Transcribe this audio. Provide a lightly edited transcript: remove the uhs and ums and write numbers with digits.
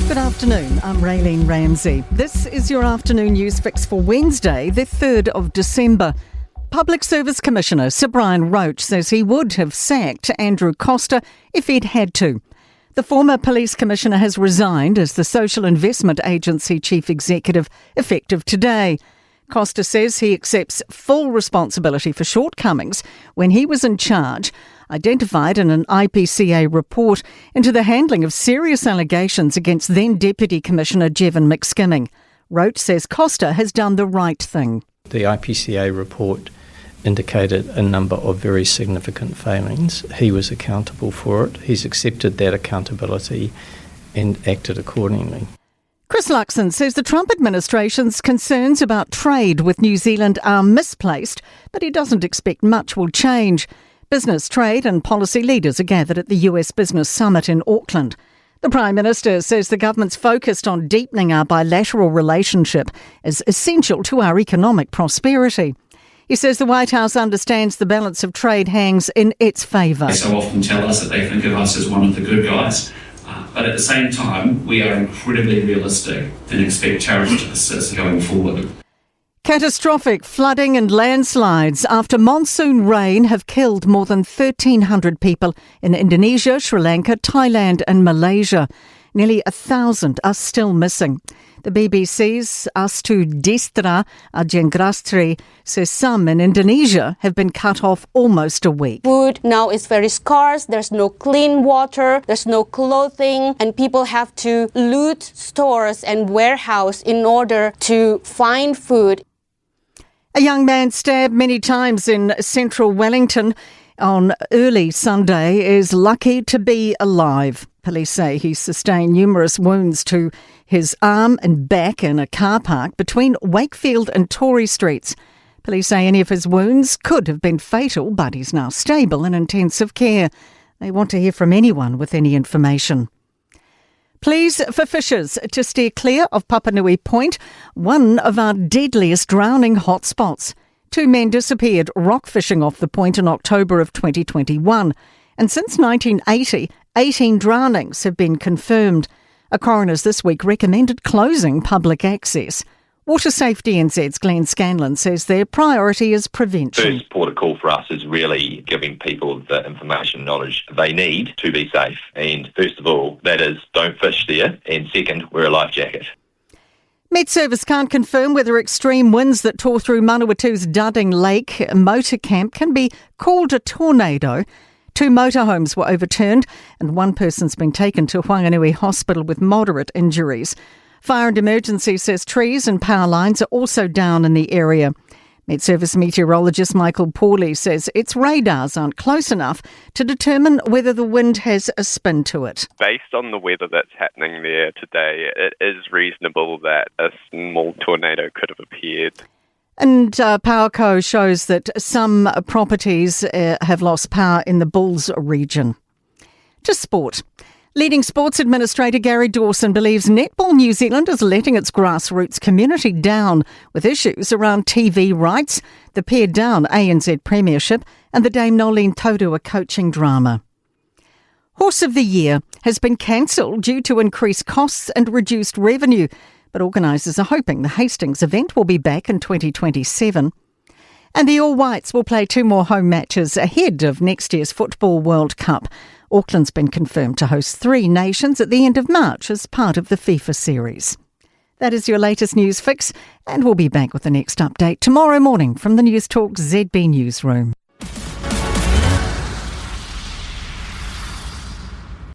Good afternoon, I'm Raylene Ramsey. This is your afternoon news fix for Wednesday, the 3rd of December. Public Service Commissioner Sir Brian Roach says he would have sacked Andrew Coster if he'd had to. The former Police Commissioner has resigned as the Social Investment Agency Chief Executive, effective today. Coster says he accepts full responsibility for shortcomings when he was in charge, identified in an IPCA report into the handling of serious allegations against then Deputy Commissioner Jevon McSkimming. Roach says Coster has done the right thing. The IPCA report indicated a number of very significant failings. He was accountable for it. He's accepted that accountability and acted accordingly. Chris Luxon says the Trump administration's concerns about trade with New Zealand are misplaced, but he doesn't expect much will change. Business, trade and policy leaders are gathered at the US Business Summit in Auckland. The Prime Minister says the government's focused on deepening our bilateral relationship is essential to our economic prosperity. He says the White House understands the balance of trade hangs in its favour. They so often tell us that they think of us as one of the good guys, but at the same time, we are incredibly realistic and expect tariffs to persist going forward. Catastrophic flooding and landslides after monsoon rain have killed more than 1,300 people in Indonesia, Sri Lanka, Thailand and Malaysia. Nearly 1,000 are still missing. The BBC's Astu Destra Ajengrastri says some in Indonesia have been cut off almost a week. Food now is very scarce, there's no clean water, there's no clothing, and people have to loot stores and warehouse in order to find food. A young man stabbed many times in central Wellington on early Sunday is lucky to be alive. Police say he sustained numerous wounds to his arm and back in a car park between Wakefield and Tory Streets. Police say any of his wounds could have been fatal, but he's now stable in intensive care. They want to hear from anyone with any information. Pleas for fishers to steer clear of Papanui Point, one of our deadliest drowning hotspots. 2 men disappeared rock fishing off the point in October of 2021. And since 1980, 18 drownings have been confirmed. A coroner's this week recommended closing public access. Water Safety NZ's Glenn Scanlon says their priority is prevention. First port of call for us is really giving people the information and knowledge they need to be safe. And first of all, that is don't fish there. And second, wear a life jacket. Met Service can't confirm whether extreme winds that tore through Manawatu's Dudding Lake motor camp can be called a tornado. 2 motorhomes were overturned and 1 person's been taken to Whanganui Hospital with moderate injuries. Fire and Emergency says trees and power lines are also down in the area. Met Service meteorologist Michael Pawley says its radars aren't close enough to determine whether the wind has a spin to it. Based on the weather that's happening there today, it is reasonable that a small tornado could have appeared. And PowerCo shows that some properties have lost power in the Bulls region. To sport. Leading sports administrator Gary Dawson believes Netball New Zealand is letting its grassroots community down with issues around TV rights, the pared-down ANZ Premiership and the Dame Nolene Taurua coaching drama. Horse of the Year has been cancelled due to increased costs and reduced revenue, but organisers are hoping the Hastings event will be back in 2027. And the All Whites will play 2 more home matches ahead of next year's Football World Cup. Auckland's been confirmed to host 3 nations at the end of March as part of the FIFA series. That is your latest news fix, and we'll be back with the next update tomorrow morning from the Newstalk ZB newsroom.